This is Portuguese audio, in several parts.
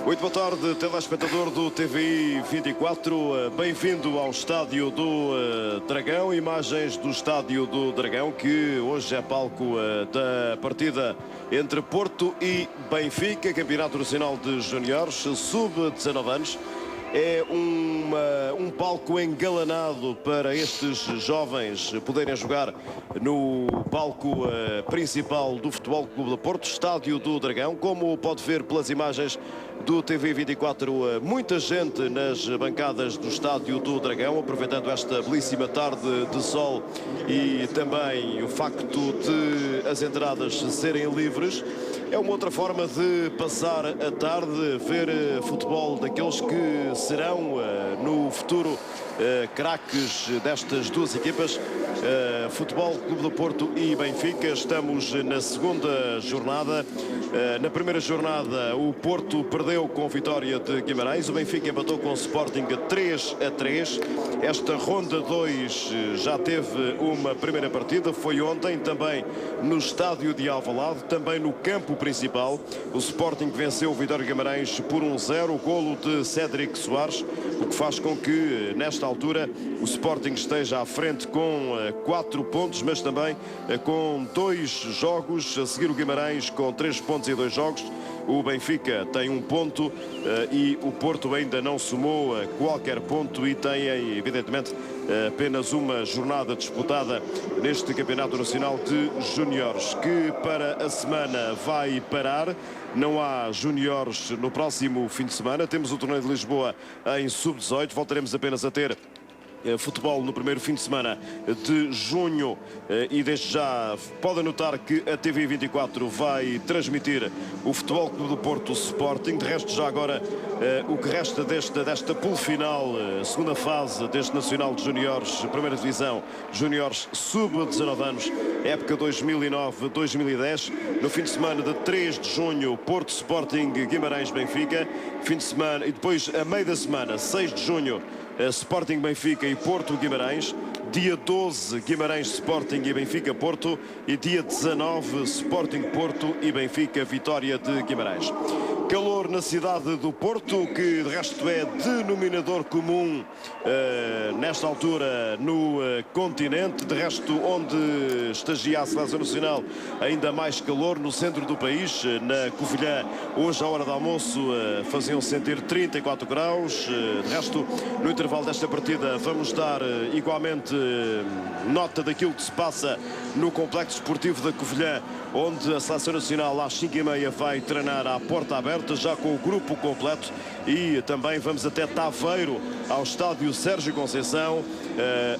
Muito boa tarde, telespectador do TVI 24. Bem-vindo ao Estádio do Dragão. Imagens do Estádio do Dragão, que hoje é palco da partida entre Porto e Benfica, Campeonato Nacional de Júniores, sub-19 anos. É um palco engalanado para estes jovens poderem jogar no palco principal do Futebol Clube do Porto, Estádio do Dragão. Como pode ver pelas imagens do TV 24, muita gente nas bancadas do Estádio do Dragão, aproveitando esta belíssima tarde de sol e também o facto de as entradas serem livres. É uma outra forma de passar a tarde, ver futebol daqueles que serão no futuro craques destas duas equipas, Futebol Clube do Porto e Benfica. Estamos na segunda jornada. Na primeira jornada o Porto perdeu com a vitória de Guimarães, o Benfica empatou com o Sporting 3-3. Esta ronda 2 já teve uma primeira partida, foi ontem também no estádio de Alvalade, também no campo principal. O Sporting venceu o Vitória Guimarães por 1-0, o golo de Cédric Soares, o que faz com que nesta altura o Sporting esteja à frente com 4 pontos, mas também com 2 jogos. A seguir o Guimarães com 3 pontos e 2 jogos. O Benfica tem 1 ponto e o Porto ainda não somou qualquer ponto e tem, evidentemente, apenas uma jornada disputada neste Campeonato Nacional de Júniores, que para a semana vai parar. Não há Júniores no próximo fim de semana. Temos o torneio de Lisboa em sub-18. Voltaremos apenas a ter futebol no primeiro fim de semana de junho e desde já podem notar que a TV 24 vai transmitir o Futebol Clube do Porto Sporting. De resto, já agora o que resta desta pool final, segunda fase deste Nacional de Júniores, primeira divisão, Júniores sub-19 anos, época 2009-2010. No fim de semana de 3 de junho, Porto Sporting, Guimarães Benfica. Fim de semana e depois a meio da semana, 6 de junho, Sporting Benfica e Porto Guimarães. Dia 12, Guimarães Sporting e Benfica Porto. E dia 19, Sporting Porto e Benfica Vitória de Guimarães. Calor na cidade do Porto, que de resto é denominador comum nesta altura no continente. De resto, onde estagia a Seleção Nacional, ainda mais calor no centro do país. Na Covilhã, hoje à hora do almoço, faziam sentir 34 graus. De resto, no intervalo desta partida, vamos dar igualmente nota daquilo que se passa no Complexo Esportivo da Covilhã, onde a Seleção Nacional às 5h30 vai treinar à porta aberta, já com o grupo completo. E também vamos até Taveiro, ao estádio Sérgio Conceição,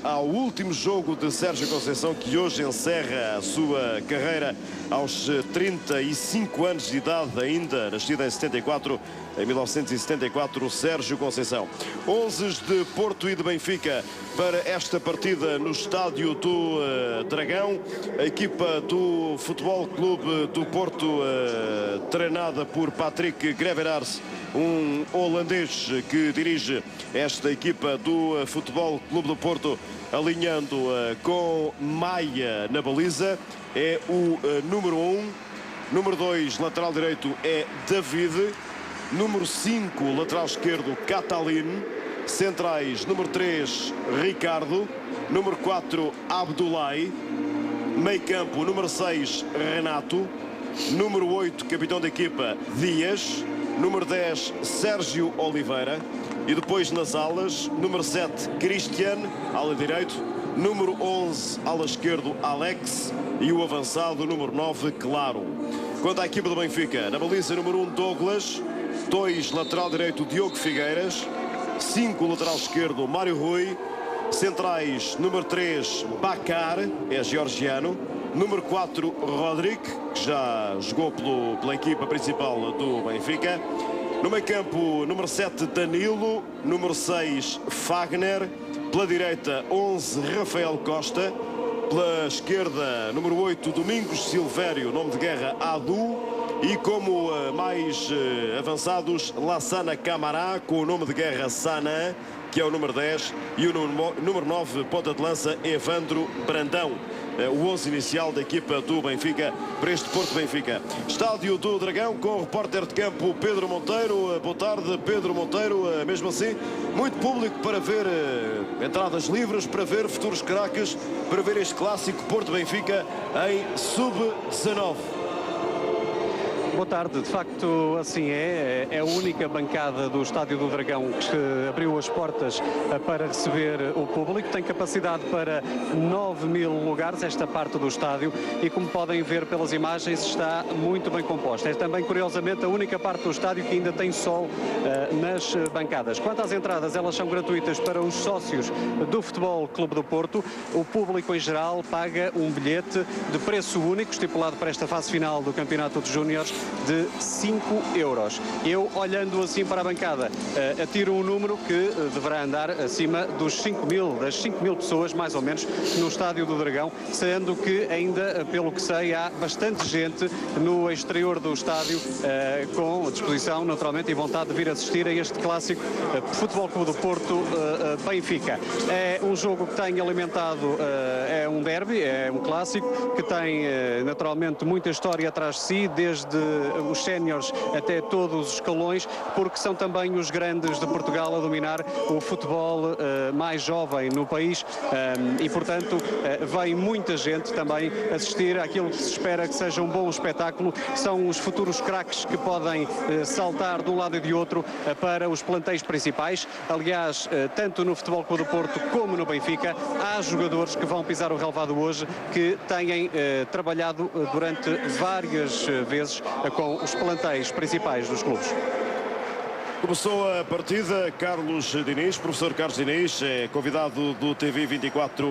ao último jogo de Sérgio Conceição, que hoje encerra a sua carreira aos 35 anos de idade, ainda nascido em 74, em 1974, o Sérgio Conceição. 11 de Porto e de Benfica para esta partida no estádio do Dragão. A equipa do Futebol Clube do Porto, treinada por Patrick Greverars, um holandês que dirige esta equipa do Futebol Clube do Porto, alinhando com Maia na baliza, é o número 1. Número 2, lateral direito, é David. Número 5, lateral esquerdo, Catalin. Centrais, número 3, Ricardo. Número 4, Abdoulaye. Meio campo, número 6, Renato. Número 8, capitão da equipa, Dias. Número 10, Sérgio Oliveira. E depois nas alas, número 7, Cristian, ala direito. Número 11, ala esquerdo, Alex. E o avançado, número 9, Claro. Quanto à equipa do Benfica, na baliza número 1, Douglas. 2, lateral direito, Diogo Figueiras. 5, lateral esquerdo, Mário Rui. Centrais, número 3, Bakar, é georgiano. Número 4, Rodrigo, que já jogou pela equipa principal do Benfica. No meio campo, número 7, Danilo. Número 6, Fagner. Pela direita, 11, Rafael Costa. Pela esquerda, número 8, Domingos Silvério, nome de guerra, Adu. E como mais avançados, Lassana Camará, com o nome de guerra Sana, que é o número 10. E o número 9, ponta de lança, Evandro Brandão. o 11 inicial da equipa do Benfica para este Porto Benfica. Estádio do Dragão com o repórter de campo Pedro Monteiro. Boa tarde, Pedro Monteiro. Mesmo assim, muito público para ver entradas livres, para ver futuros craques, para ver este clássico Porto Benfica em sub-19. Boa tarde, de facto assim é a única bancada do Estádio do Dragão que abriu as portas para receber o público, tem capacidade para 9.000 lugares esta parte do estádio e como podem ver pelas imagens está muito bem composta. É também curiosamente a única parte do estádio que ainda tem sol nas bancadas. Quanto às entradas, elas são gratuitas para os sócios do Futebol Clube do Porto. O público em geral paga um bilhete de preço único estipulado para esta fase final do Campeonato de Júniores de 5 euros. Eu, olhando assim para a bancada, atiro um número que deverá andar acima dos 5.000, das 5.000 pessoas, mais ou menos, no Estádio do Dragão, sendo que ainda, pelo que sei, há bastante gente no exterior do estádio com disposição, naturalmente, e vontade de vir assistir a este clássico Futebol Clube do Porto Benfica. É um jogo que tem alimentado, é um derby, é um clássico, que tem, naturalmente, muita história atrás de si, desde os séniores até todos os escalões, porque são também os grandes de Portugal a dominar o futebol mais jovem no país e, portanto, vem muita gente também assistir àquilo que se espera que seja um bom espetáculo. São os futuros craques que podem saltar de um lado e de outro para os plantéis principais. Aliás, tanto no Futebol Clube do Porto como no Benfica, há jogadores que vão pisar o relvado hoje que têm trabalhado durante várias vezes com os plantéis principais dos clubes. Começou a partida, Carlos Diniz, professor Carlos Diniz, é convidado do TV 24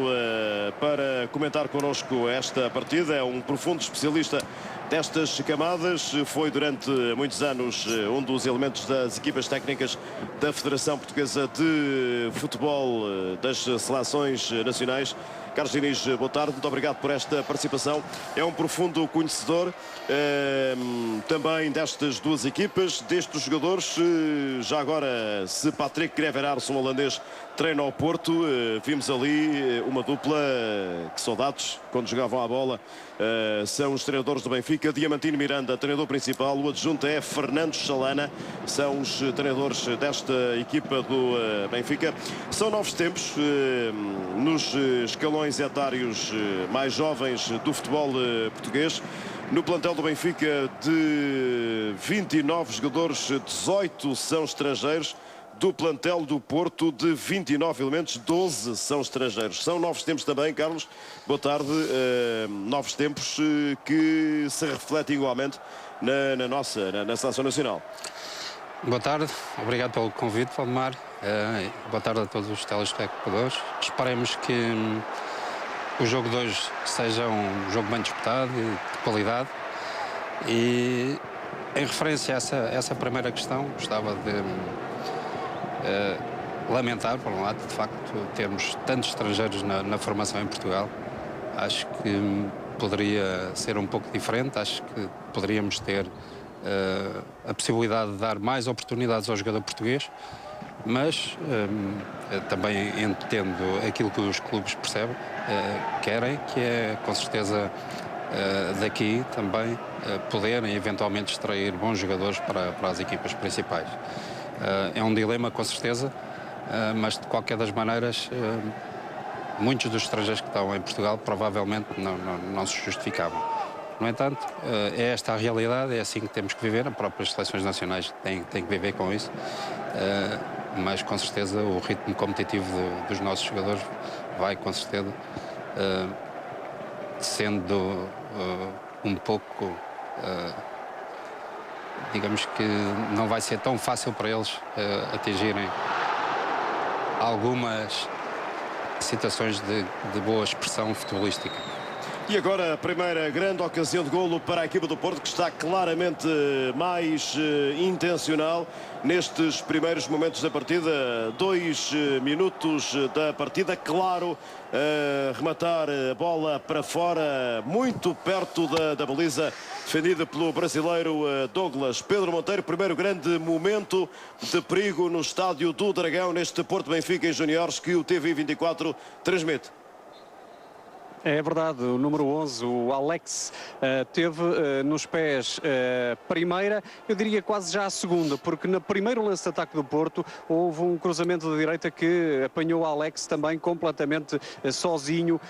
para comentar connosco esta partida. É um profundo especialista destas camadas, foi durante muitos anos um dos elementos das equipas técnicas da Federação Portuguesa de Futebol das Seleções Nacionais. Carlos Diniz, boa tarde, muito obrigado por esta participação. É um profundo conhecedor também destas duas equipas, destes jogadores. Já agora, se Patrick Creveraars, um holandês, treina ao Porto, vimos ali uma dupla, que saudades, quando jogavam a bola, são os treinadores do Benfica. Diamantino Miranda, treinador principal, o adjunto é Fernando Chalana, são os treinadores desta equipa do Benfica. São novos tempos nos escalões etários mais jovens do futebol português. No plantel do Benfica, de 29 jogadores, 18 são estrangeiros. Do plantel do Porto, de 29 elementos, 12 são estrangeiros. São novos tempos também, Carlos. Boa tarde. Novos tempos que se refletem igualmente na Seleção Nacional. Boa tarde. Obrigado pelo convite, Valdemar. Boa tarde a todos os telespectadores. Esperemos que o jogo de hoje seja um jogo bem disputado e de qualidade. E em referência a essa primeira questão, gostava de lamentar, por um lado, de facto, termos tantos estrangeiros na formação em Portugal. Acho que poderia ser um pouco diferente, acho que poderíamos ter a possibilidade de dar mais oportunidades ao jogador português, mas também entendo aquilo que os clubes percebem, querem, que é, com certeza, daqui também poderem eventualmente extrair bons jogadores para as equipas principais. É um dilema, com certeza, mas de qualquer das maneiras, muitos dos estrangeiros que estão em Portugal provavelmente não se justificavam. No entanto, é esta a realidade, é assim que temos que viver, as próprias seleções nacionais têm que viver com isso, mas com certeza o ritmo competitivo dos nossos jogadores vai, com certeza, sendo um pouco... digamos que não vai ser tão fácil para eles atingirem algumas situações de boa expressão futebolística. E agora a primeira grande ocasião de golo para a equipa do Porto, que está claramente mais intencional nestes primeiros momentos da partida. 2 minutos da partida, claro, rematar a bola para fora, muito perto da baliza, defendida pelo brasileiro Douglas. Pedro Monteiro, primeiro grande momento de perigo no Estádio do Dragão, neste Porto Benfica em Júniores, que o TV 24 transmite. É verdade, o número 11, o Alex, teve nos pés a primeira, eu diria quase já a segunda, porque no primeiro lance de ataque do Porto houve um cruzamento da direita que apanhou o Alex também completamente sozinho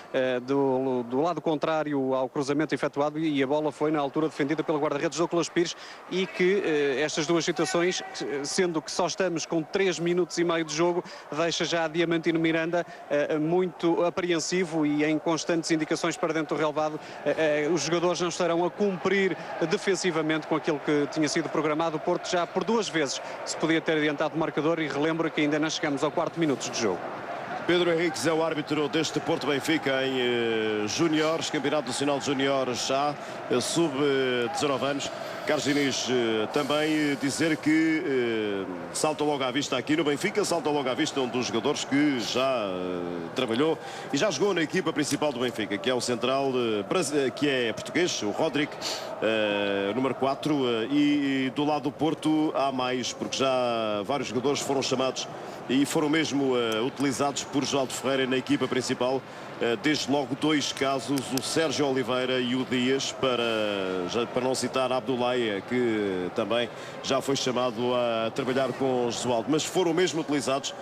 do lado contrário ao cruzamento efetuado, e a bola foi na altura defendida pelo guarda-redes Douglas Pires, e que estas duas situações, sendo que só estamos com 3 minutos e meio de jogo, deixa já Diamantino Miranda muito apreensivo e em constante indicações para dentro do relvado. Os jogadores não estarão a cumprir defensivamente com aquilo que tinha sido programado. O Porto já por 2 vezes se podia ter adiantado o marcador, e relembro que ainda não chegamos ao 4 minutos de jogo. Pedro Henriques é o árbitro deste Porto Benfica em Júniores, Campeonato Nacional de Júniores A, sub-19 anos. Carlos Diniz também dizer que salta logo à vista aqui no Benfica, salta logo à vista um dos jogadores que já trabalhou e já jogou na equipa principal do Benfica, que é o central, que é português, o Rodrigo, número 4, e do lado do Porto há mais, porque já vários jogadores foram chamados e foram mesmo utilizados por João Ferreira na equipa principal. Desde logo 2 casos, o Sérgio Oliveira e o Dias, para não citar Abdoulaye, que também já foi chamado a trabalhar com o Jesualdo, mas foram mesmo utilizados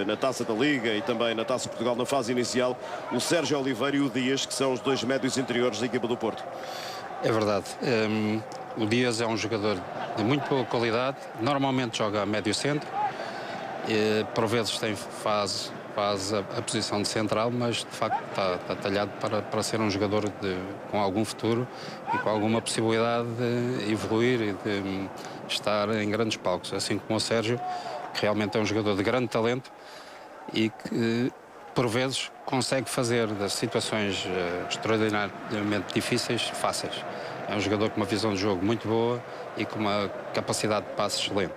na Taça da Liga e também na Taça de Portugal na fase inicial, o Sérgio Oliveira e o Dias, que são os 2 médios interiores da equipa do Porto. É verdade. O Dias é um jogador de muito boa qualidade, normalmente joga a médio centro, por vezes faz a posição de central, mas de facto está talhado para ser um jogador com algum futuro e com alguma possibilidade de evoluir e de estar em grandes palcos, assim como o Sérgio, que realmente é um jogador de grande talento e que por vezes consegue fazer das situações extraordinariamente difíceis fáceis. É um jogador com uma visão de jogo muito boa e com uma capacidade de passe excelente.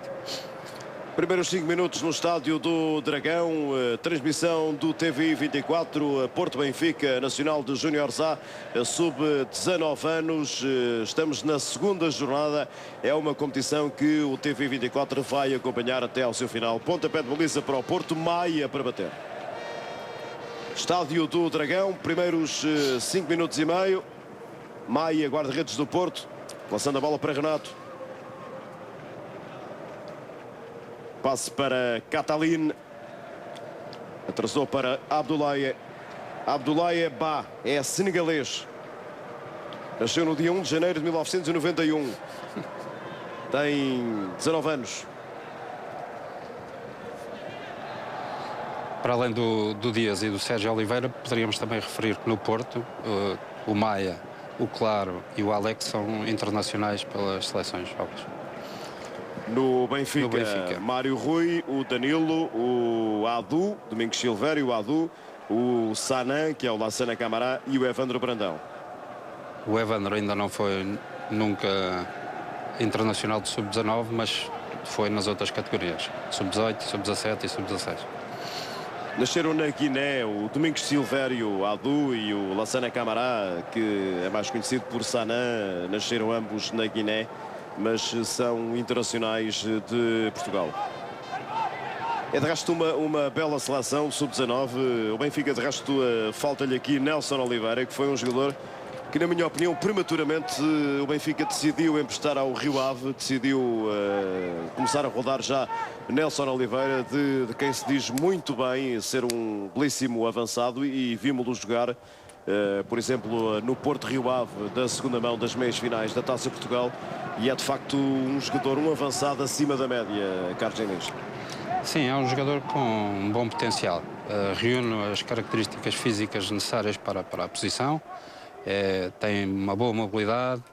Primeiros 5 minutos no estádio do Dragão, transmissão do TV 24, Porto Benfica, Nacional de Júniores A, sub-19 anos. Estamos na segunda jornada, é uma competição que o TV 24 vai acompanhar até ao seu final. Pontapé de baliza para o Porto, Maia para bater. Estádio do Dragão, primeiros 5 minutos e meio. Maia, guarda-redes do Porto, lançando a bola para Renato. Passe para Catalin. Atrasou para Abdoulaye. Abdoulaye Ba é senegalês. Nasceu no dia 1 de janeiro de 1991. Tem 19 anos. Para além do Dias e do Sérgio Oliveira, poderíamos também referir que no Porto o Maia, o Claro e o Alex são internacionais pelas seleções jovens. No Benfica, Mário Rui, o Danilo, o Adu, Domingos Silvério, o Adu, o Sanan, que é o Lassana Camará, e o Evandro Brandão. O Evandro ainda não foi nunca internacional de sub-19, mas foi nas outras categorias, sub-18, sub-17 e sub-16. Nasceram na Guiné o Domingos Silvério, o Adu, e o Lassana Camará, que é mais conhecido por Sanan. Nasceram ambos na Guiné, mas são internacionais de Portugal. É de resto uma bela seleção, sub-19. O Benfica, de resto, falta-lhe aqui Nelson Oliveira, que foi um jogador que, na minha opinião, prematuramente o Benfica decidiu emprestar ao Rio Ave, decidiu começar a rodar já Nelson Oliveira, de quem se diz muito bem ser um belíssimo avançado, e vimos-lo jogar, por exemplo, no Porto Rio Ave, da segunda mão das meias finais da Taça de Portugal, e é de facto um jogador, um avançado acima da média, Carlos Diniz. Sim, é um jogador com um bom potencial, reúne as características físicas necessárias para a posição, tem uma boa mobilidade,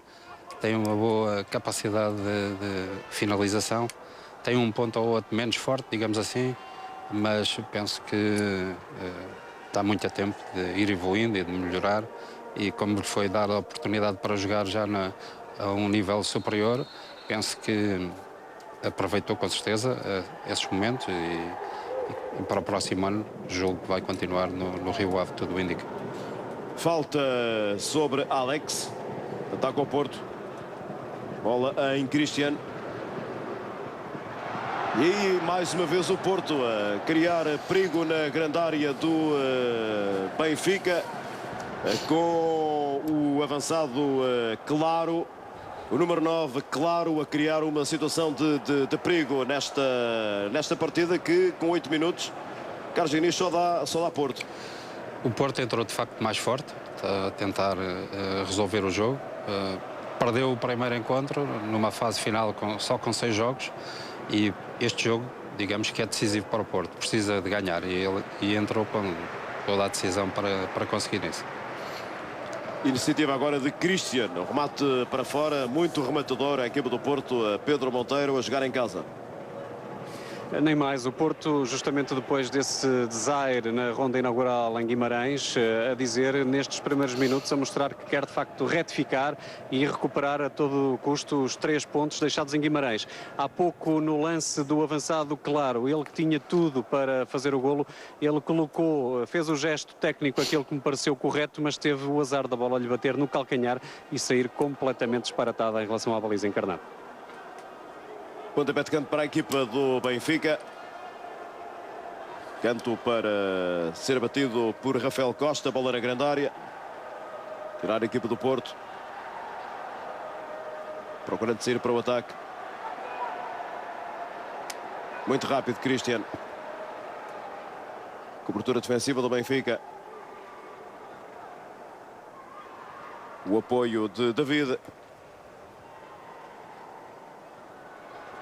tem uma boa capacidade de finalização, tem um ponto ou outro menos forte, digamos assim, mas penso que está muito a tempo de ir evoluindo e de melhorar, e como lhe foi dada a oportunidade para jogar já a um nível superior, penso que aproveitou com certeza esses momentos, e para o próximo ano julgo que vai continuar no Rio Ave, tudo indica. Falta sobre Alex, ataca o Porto, bola em Cristiano. E mais uma vez o Porto a criar perigo na grande área do Benfica, com o avançado Claro, o número 9, Claro, a criar uma situação de perigo nesta partida que, com 8 minutos, Carlos Diniz só dá Porto. O Porto entrou de facto mais forte, a tentar resolver o jogo. Perdeu o primeiro encontro numa fase final só com 6 jogos, e este jogo, digamos que é decisivo para o Porto, precisa de ganhar, e entrou com toda a decisão para conseguir isso. Iniciativa agora de Cristiano, remate para fora, muito rematador a equipa do Porto, Pedro Monteiro a jogar em casa. Nem mais, o Porto, justamente depois desse desaire na ronda inaugural em Guimarães, a dizer nestes primeiros minutos, a mostrar que quer de facto retificar e recuperar a todo custo os 3 pontos deixados em Guimarães. Há pouco, no lance do avançado Claro, ele que tinha tudo para fazer o golo, ele fez o gesto técnico, aquele que me pareceu correto, mas teve o azar da bola lhe bater no calcanhar e sair completamente disparatada em relação à baliza encarnada. Pontapé de canto para a equipa do Benfica. Canto para ser batido por Rafael Costa. Bola na grande área. Tirar a equipa do Porto. Procurando sair para o ataque. Muito rápido, Cristiano. Cobertura defensiva do Benfica. O apoio de David.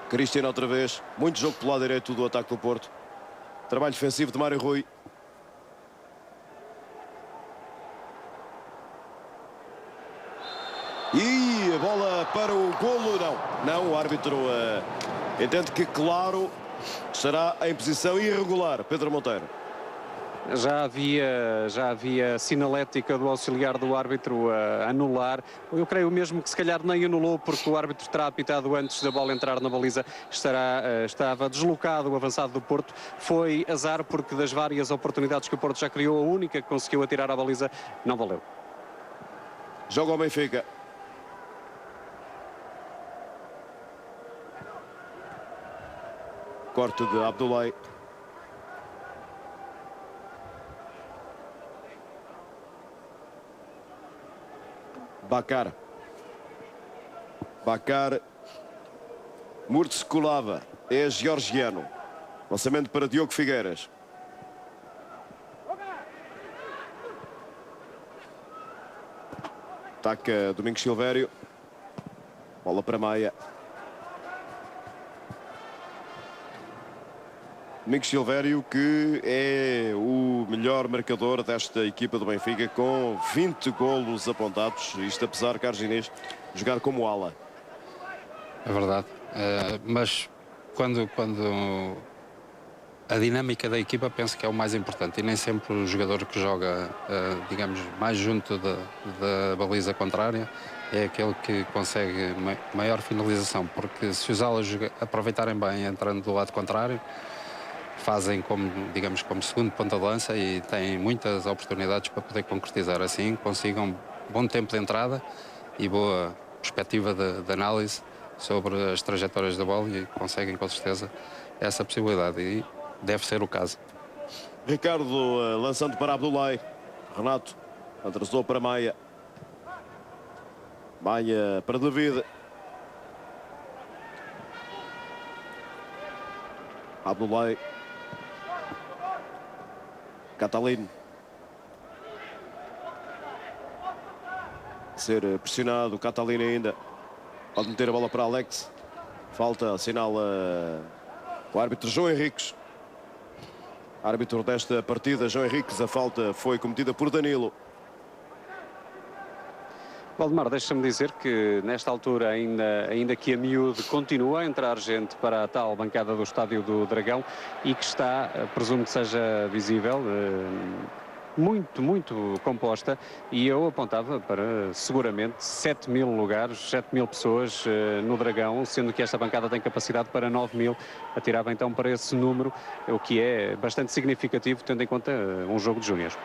Cristiano outra vez, muito jogo pelo lado direito do ataque do Porto. Trabalho defensivo de Mário Rui. E a bola para o golo, não, o árbitro entende que Claro estará em posição irregular, Pedro Monteiro. Já havia sinalética do auxiliar do árbitro a anular. Eu creio mesmo que se calhar nem anulou, porque o árbitro terá apitado antes da bola entrar na baliza. Estava deslocado o avançado do Porto. Foi azar, porque das várias oportunidades que o Porto já criou, a única que conseguiu atirar à baliza não valeu. Joga o Benfica. Corte de Abdoulaye. Bakar Murtskulava é georgiano. Lançamento para Diogo Figueiras. Ataca Domingos Silvério. Bola para Maia. Domingos Silvério, que é o melhor marcador desta equipa do Benfica, com 20 golos apontados. Isto apesar de Carlos Diniz jogar como ala. É verdade, mas quando a dinâmica da equipa, penso que é o mais importante, e nem sempre o jogador que joga, digamos, mais junto da baliza contrária é aquele que consegue maior finalização, porque se os alas aproveitarem bem entrando do lado contrário, fazem digamos, como segundo ponta de lança e têm muitas oportunidades para poder concretizar. Assim consigam bom tempo de entrada e boa perspectiva de análise sobre as trajetórias da bola, e conseguem com certeza essa possibilidade, e deve ser o caso. Ricardo lançando para Abdoulaye. Renato atrasou para Maia. Maia para David. Abdoulaye. Catalino. Ser pressionado, Catalino ainda. Pode meter a bola para Alex. Falta, assinala o árbitro João Henriques. Árbitro desta partida, João Henriques. A falta foi cometida por Danilo. Valdemar, deixa-me dizer que nesta altura, ainda que a miúde, continua a entrar gente para a tal bancada do Estádio do Dragão, e que está, presumo que seja visível, muito composta, e eu apontava para seguramente 7.000 lugares, 7.000 pessoas no Dragão, sendo que esta bancada tem capacidade para 9.000, atirava então para esse número, o que é bastante significativo, tendo em conta um jogo de júniores.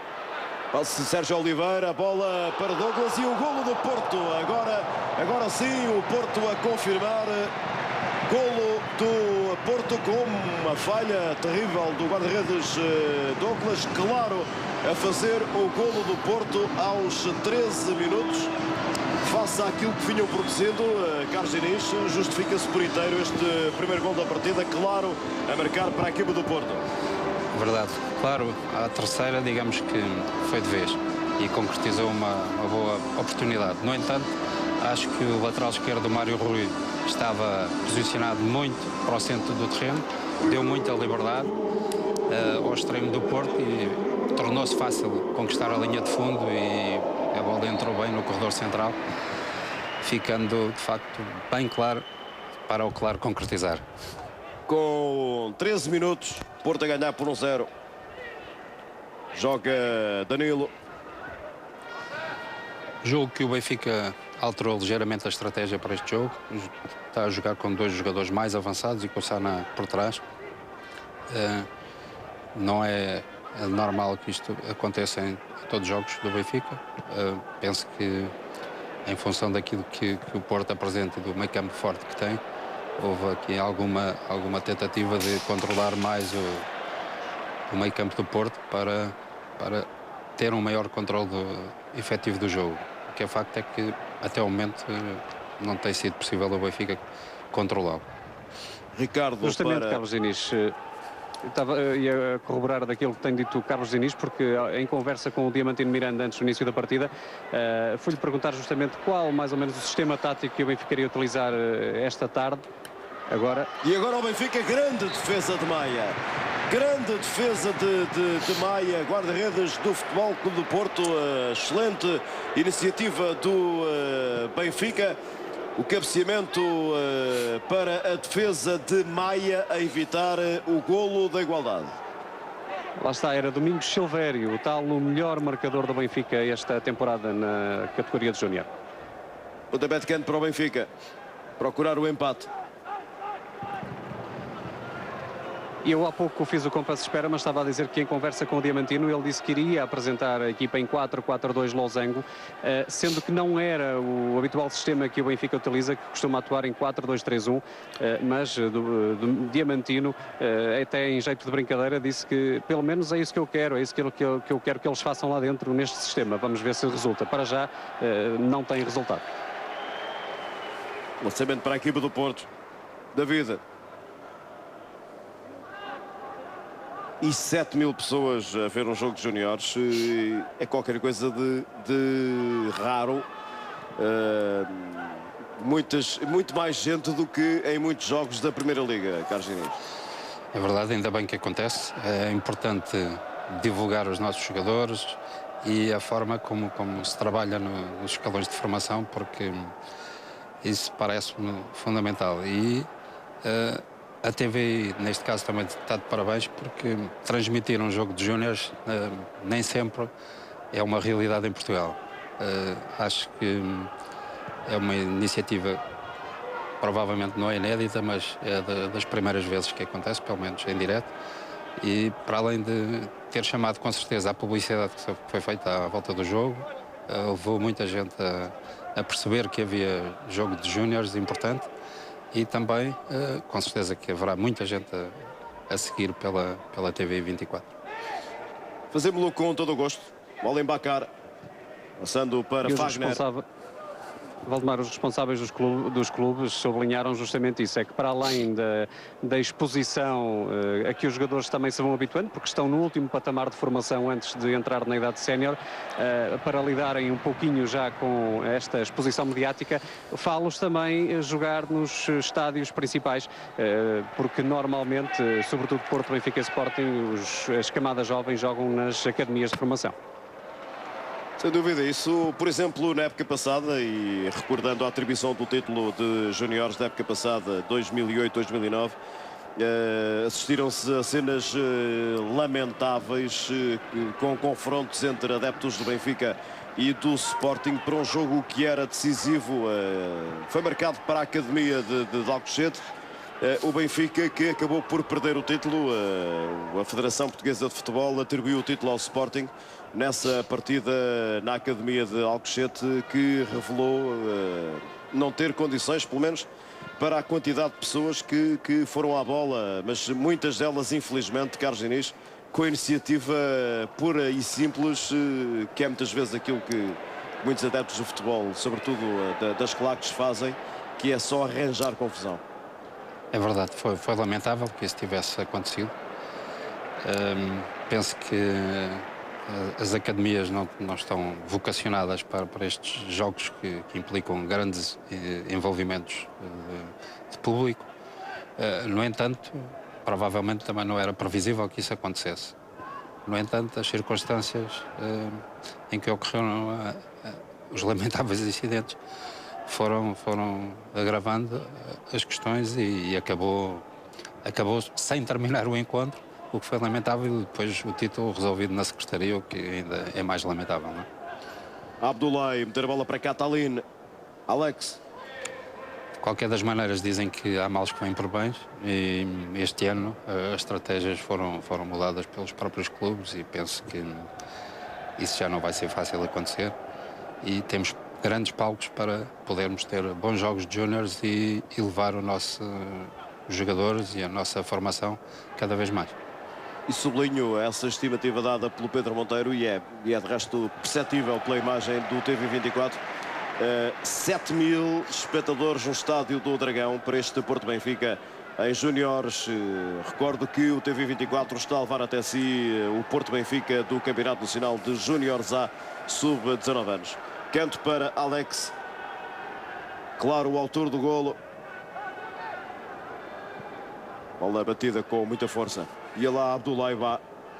Passe Sérgio Oliveira, bola para Douglas e o golo do Porto. Agora sim, o Porto a confirmar. Golo do Porto com uma falha terrível do guarda-redes Douglas, claro, a fazer o golo do Porto aos 13 minutos. Face àquilo que vinham produzindo, Carlos Diniz justifica-se por inteiro este primeiro gol da partida, claro, a marcar para a equipa do Porto. Verdade, claro, a terceira, digamos que foi de vez e concretizou uma boa oportunidade. No entanto, acho que o lateral esquerdo, Mário Rui, estava posicionado muito para o centro do terreno, deu muita liberdade ao extremo do Porto e tornou-se fácil conquistar a linha de fundo e a bola entrou bem no corredor central, ficando de facto bem claro para o claro concretizar. Com 13 minutos, Porto a ganhar por 1-0. Joga Danilo. Julgo que o Benfica alterou ligeiramente a estratégia para este jogo. Está a jogar com 2 jogadores mais avançados e com o Sana por trás. Não é normal que isto aconteça em todos os jogos do Benfica. Penso que, em função daquilo que o Porto apresenta e do meio campo forte que tem, houve aqui alguma tentativa de controlar mais o meio campo do Porto para ter um maior controle efetivo do jogo. O que é facto é que, até o momento, não tem sido possível o Benfica controlá-lo. Ricardo, justamente, para... Carlos Diniz, ia corroborar daquilo que tem dito o Carlos Diniz, porque em conversa com o Diamantino Miranda antes do início da partida, fui-lhe perguntar justamente qual mais ou menos o sistema tático que o Benfica iria utilizar esta tarde. E agora o Benfica, grande defesa de Maia. Grande defesa de Maia, guarda-redes do Futebol Clube do Porto. Excelente iniciativa do Benfica. O cabeceamento para a defesa de Maia a evitar o golo da igualdade. Lá está, era Domingos Silvério, o tal o melhor marcador do Benfica esta temporada na categoria de Júnior. Pontapé de canto para o Benfica. Procurar o empate. Eu há pouco fiz o compasso de espera, mas estava a dizer que em conversa com o Diamantino ele disse que iria apresentar a equipa em 4-4-2 losango, sendo que não era o habitual sistema que o Benfica utiliza, que costuma atuar em 4-2-3-1, mas do Diamantino, até em jeito de brincadeira, disse que pelo menos é isso que eu quero, é isso que eu quero que eles façam lá dentro neste sistema. Vamos ver se resulta. Para já não tem resultado. Lançamento para a equipa do Porto. David. E 7 mil pessoas a ver um jogo de juniores é qualquer coisa de raro. Muito mais gente do que em muitos jogos da Primeira Liga, Carlos Diniz. É verdade, ainda bem que acontece. É importante divulgar os nossos jogadores e a forma como se trabalha nos escalões de formação, porque isso parece-me fundamental. E a TV, neste caso, também está de parabéns, porque transmitir um jogo de júniores nem sempre é uma realidade em Portugal. Acho que é uma iniciativa, provavelmente não é inédita, mas é das primeiras vezes que acontece, pelo menos em direto. E para além de ter chamado com certeza a publicidade que foi feita à volta do jogo, levou muita gente a perceber que havia jogo de júniores importante. E também, com certeza, que haverá muita gente a seguir pela TV 24. Fazemos-lo com todo o gosto. Bola em Bacar. Passando para Fagner. Valdemar, os responsáveis dos clubes sublinharam justamente isso, é que para além da exposição a que os jogadores também se vão habituando, porque estão no último patamar de formação antes de entrar na idade sénior, para lidarem um pouquinho já com esta exposição mediática, fá-los também jogar nos estádios principais, porque normalmente, sobretudo Porto, Benfica e Sporting, as camadas jovens jogam nas academias de formação. Sem dúvida, isso, por exemplo, na época passada, e recordando a atribuição do título de juniores da época passada, 2008-2009, assistiram-se a cenas lamentáveis com confrontos entre adeptos do Benfica e do Sporting para um jogo que era decisivo. Foi marcado para a Academia de Alcochete. O Benfica, que acabou por perder o título, a Federação Portuguesa de Futebol atribuiu o título ao Sporting nessa partida na Academia de Alcochete, que revelou não ter condições, pelo menos, para a quantidade de pessoas que foram à bola, mas muitas delas, infelizmente, Carlos Diniz, com a iniciativa pura e simples, que é muitas vezes aquilo que muitos adeptos do futebol, sobretudo das claques, fazem, que é só arranjar confusão. É verdade, foi lamentável que isso tivesse acontecido. Penso que as academias não estão vocacionadas para estes jogos que implicam grandes envolvimentos de público. No entanto, provavelmente também não era previsível que isso acontecesse. No entanto, as circunstâncias em que ocorreram os lamentáveis incidentes foram agravando as questões e acabou sem terminar o encontro, o que foi lamentável, e depois o título resolvido na Secretaria, o que ainda é mais lamentável, não é? Abdoulaye, meter a bola para Catalin. Alex. De qualquer das maneiras, dizem que há males que vêm por bens, e este ano as estratégias foram mudadas pelos próprios clubes, e penso que isso já não vai ser fácil acontecer, e temos grandes palcos para podermos ter bons jogos de júniores e levar os nossos jogadores e a nossa formação cada vez mais. E sublinho essa estimativa dada pelo Pedro Monteiro, e é de resto perceptível pela imagem do TV24. 7.000 espectadores no estádio do Dragão para este Porto Benfica em júniores. Recordo que o TV24 está a levar até si o Porto Benfica do Campeonato Nacional de Júniores A sub-19 anos. Canto para Alex. Claro, o autor do golo. Bola batida com muita força. E lá Abdoulaye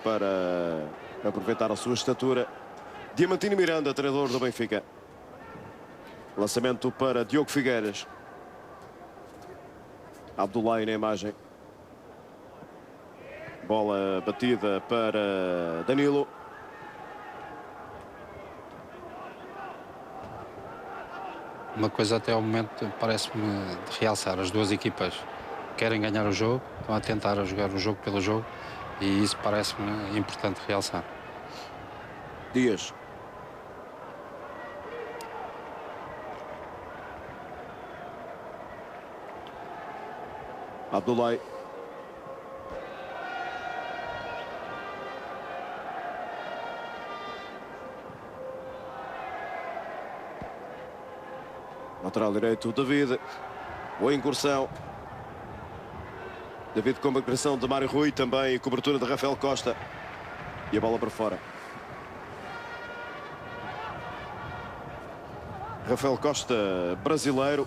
para aproveitar a sua estatura. Diamantino Miranda, treinador do Benfica. Lançamento para Diogo Figueiras. Abdoulaye na imagem. Bola batida para Danilo. Uma coisa até ao momento parece-me de realçar: as duas equipas querem ganhar o jogo, estão a tentar jogar o jogo pelo jogo, e isso parece-me importante realçar. Dias. Abdoulaye. Lateral direito, David. Boa incursão. David com a marcação de Mário Rui, também cobertura de Rafael Costa. E a bola para fora. Rafael Costa, brasileiro.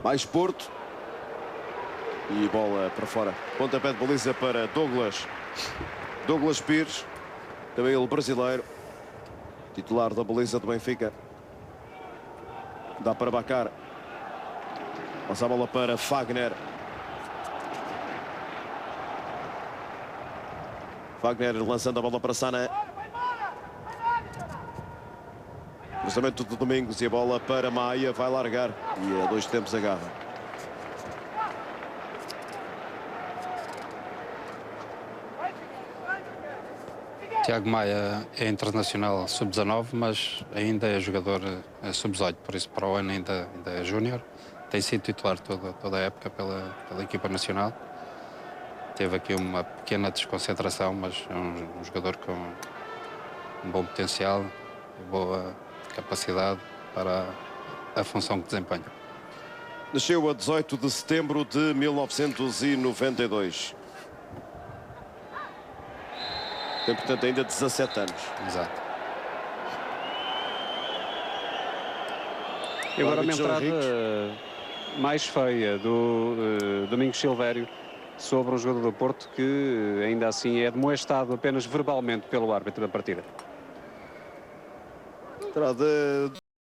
Mais Porto. E bola para fora. Pontapé de baliza para Douglas Pires. Também ele brasileiro. Titular da baliza do Benfica. Dá para Bacar. Passa a bola para Fagner. Fagner lançando a bola para Sané. Cruzamento do Domingos e a bola para Maia. Vai largar e a 2 tempos agarra. Tiago Maia é internacional sub-19, mas ainda é jogador sub-18, por isso para o ano ainda é júnior. Tem sido titular toda a época pela equipa nacional. Teve aqui uma pequena desconcentração, mas é um jogador com um bom potencial, boa capacidade para a função que desempenha. Nasceu a 18 de setembro de 1992. Tem, portanto, ainda 17 anos. Exato. E agora uma entrada mais feia do Domingos Silvério sobre um jogador do Porto que ainda assim é demoestado apenas verbalmente pelo árbitro da partida. Entrada